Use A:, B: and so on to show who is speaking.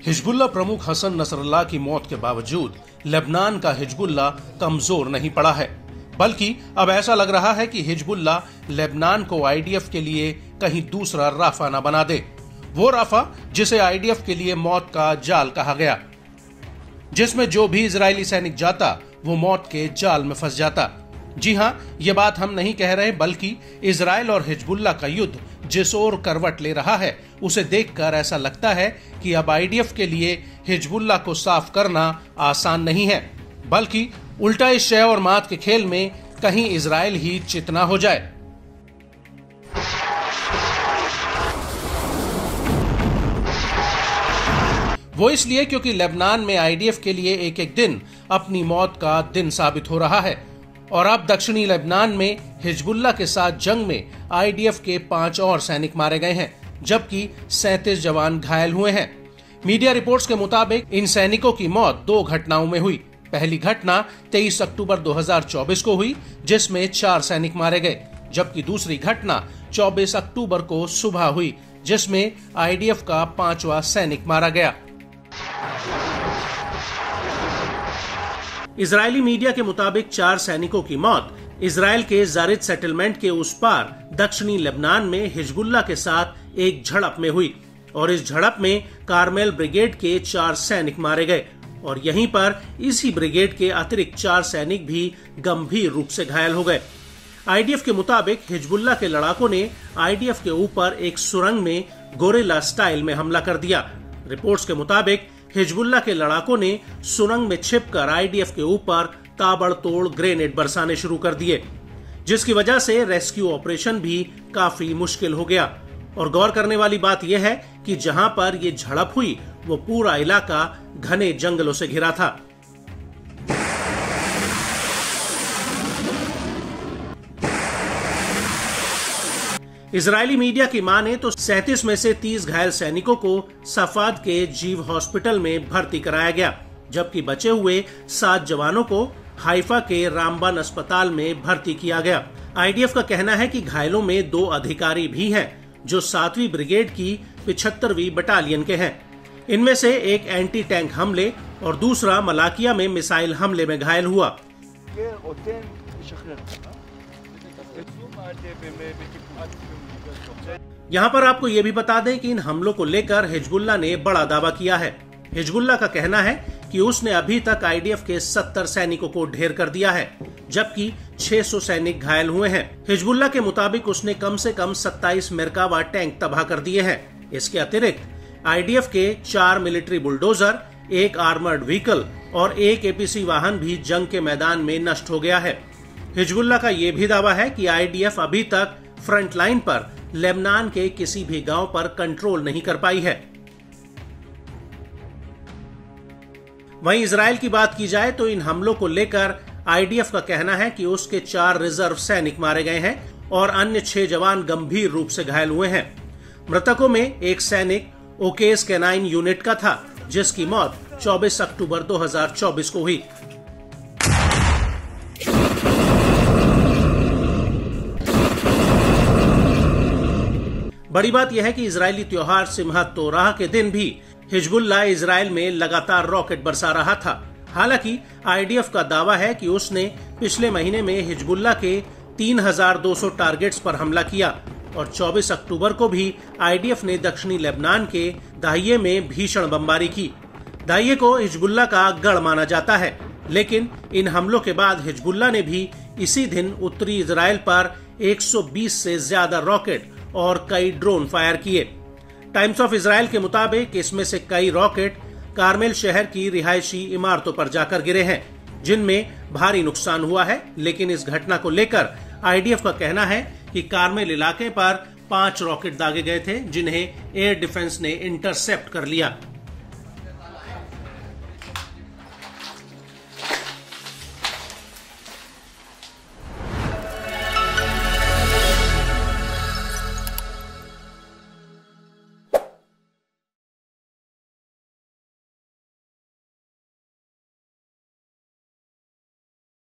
A: Hezbollah प्रमुख Hassan Nasrallah की मौत के बावजूद लेबनान का हिजबुल्लाह कमजोर नहीं पड़ा है, बल्कि अब ऐसा लग रहा है कि हिजबुल्लाह लेबनान को आईडीएफ के लिए कहीं दूसरा राफा न बना दे। वो राफा जिसे आईडीएफ के लिए मौत का जाल कहा गया, जिसमें जो भी इजरायली सैनिक जाता वो मौत के जाल में फंस जाता। जी हां, ये बात हम नहीं कह रहे, बल्कि इजरायल और हिजबुल्लाह का युद्ध जिस ओर करवट ले रहा है उसे देखकर ऐसा लगता है कि अब आईडीएफ के लिए हिजबुल्लाह को साफ करना आसान नहीं है, बल्कि उल्टा इस शय और मात के खेल में कहीं इजरायल ही चितना हो जाए। वो इसलिए क्योंकि लेबनान में आईडीएफ के लिए एक एक दिन अपनी मौत का दिन साबित हो रहा है और अब दक्षिणी लेबनान में हिजबुल्लाह के साथ जंग में आईडीएफ के 5 और सैनिक मारे गए हैं, जबकि 37 जवान घायल हुए हैं। मीडिया रिपोर्ट्स के मुताबिक इन सैनिकों की मौत 2 घटनाओं में हुई। पहली घटना 23 अक्टूबर 2024 को हुई, जिसमें 4 सैनिक मारे गए, जबकि दूसरी घटना 24 अक्टूबर को सुबह हुई, जिसमें आईडीएफ का 5वां सैनिक मारा गया। इजरायली मीडिया के मुताबिक 4 सैनिकों की मौत इजरायल के जारिद सेटलमेंट के उस पार दक्षिणी लेबनान में हिजबुल्लाह के साथ एक झड़प में हुई और इस झड़प में कार्मेल ब्रिगेड के 4 सैनिक मारे गए और यहीं पर इसी ब्रिगेड के अतिरिक्त 4 सैनिक भी गंभीर रूप से घायल हो गए। आईडीएफ के मुताबिक हिजबुल्लाह के लड़ाकों ने आईडीएफ के ऊपर एक सुरंग में गोरिल्ला स्टाइल में हमला कर दिया। रिपोर्ट्स के मुताबिक हिजबुल्लाह के लड़ाकों ने सुरंग में छिपकर आईडीएफ के ऊपर ताबड़तोड़ ग्रेनेड बरसाने शुरू कर दिए, जिसकी वजह से रेस्क्यू ऑपरेशन भी काफी मुश्किल हो गया। और गौर करने वाली बात यह है कि जहां पर ये झड़प हुई वो पूरा इलाका घने जंगलों से घिरा था। इजरायली मीडिया की माने तो 37 में से 30 घायल सैनिकों को सफाद के जीव हॉस्पिटल में भर्ती कराया गया, जबकि बचे हुए 7 जवानों को हाइफा के रामबान अस्पताल में भर्ती किया गया। आईडीएफ का कहना है कि घायलों में 2 अधिकारी भी हैं, जो 7वीं ब्रिगेड की 75वीं बटालियन के हैं। इनमें से एक एंटी टैंक हमले और दूसरा मलाकिया में मिसाइल हमले में घायल हुआ। यहाँ पर आपको ये भी बता दें कि इन हमलों को लेकर हिजबुल्लाह ने बड़ा दावा किया है। हिजबुल्लाह का कहना है कि उसने अभी तक आईडीएफ के 70 सैनिकों को ढेर कर दिया है, जबकि 600 सैनिक घायल हुए हैं। हिजबुल्लाह के मुताबिक उसने कम से कम 27 मेरकावा टैंक तबाह कर दिए हैं। इसके अतिरिक्त आईडीएफ के 4 मिलिट्री बुलडोजर, 1 आर्मर्ड व्हीकल और 1 एपीसी वाहन भी जंग के मैदान में नष्ट हो गया है। हिजबुल्लाह का यह भी दावा है कि आईडीएफ अभी तक फ्रंट लाइन पर लेबनान के किसी भी गांव पर कंट्रोल नहीं कर पाई है। वहीं इजरायल की बात की जाए तो इन हमलों को लेकर आईडीएफ का कहना है कि उसके 4 रिजर्व सैनिक मारे गए हैं और अन्य 6 जवान गंभीर रूप से घायल हुए हैं। मृतकों में एक सैनिक ओकेस कैनाइन यूनिट का था, जिसकी मौत 24 अक्टूबर 2024 को हुई। बड़ी बात यह है कि इजरायली त्योहार सिमहत तोराह के दिन भी हिजबुल्लाह इजरायल में लगातार रॉकेट बरसा रहा था। हालांकि आईडीएफ का दावा है कि उसने पिछले महीने में हिजबुल्लाह के 3200 टारगेट्स पर हमला किया और 24 अक्टूबर को भी आईडीएफ ने दक्षिणी लेबनान के दाहिये में भीषण बमबारी की। दाहिये को हिजबुल्लाह का गढ़ माना जाता है, लेकिन इन हमलों के बाद हिजबुल्लाह ने भी इसी दिन उत्तरी इजरायल पर 120 से ज्यादा रॉकेट और कई ड्रोन फायर किए। टाइम्स ऑफ इजरायल के मुताबिक इसमें से कई रॉकेट कार्मेल शहर की रिहायशी इमारतों पर जाकर गिरे हैं, जिनमें भारी नुकसान हुआ है। लेकिन इस घटना को लेकर आईडीएफ का कहना है कि कार्मेल इलाके पर 5 रॉकेट दागे गए थे, जिन्हें एयर डिफेंस ने इंटरसेप्ट कर लिया।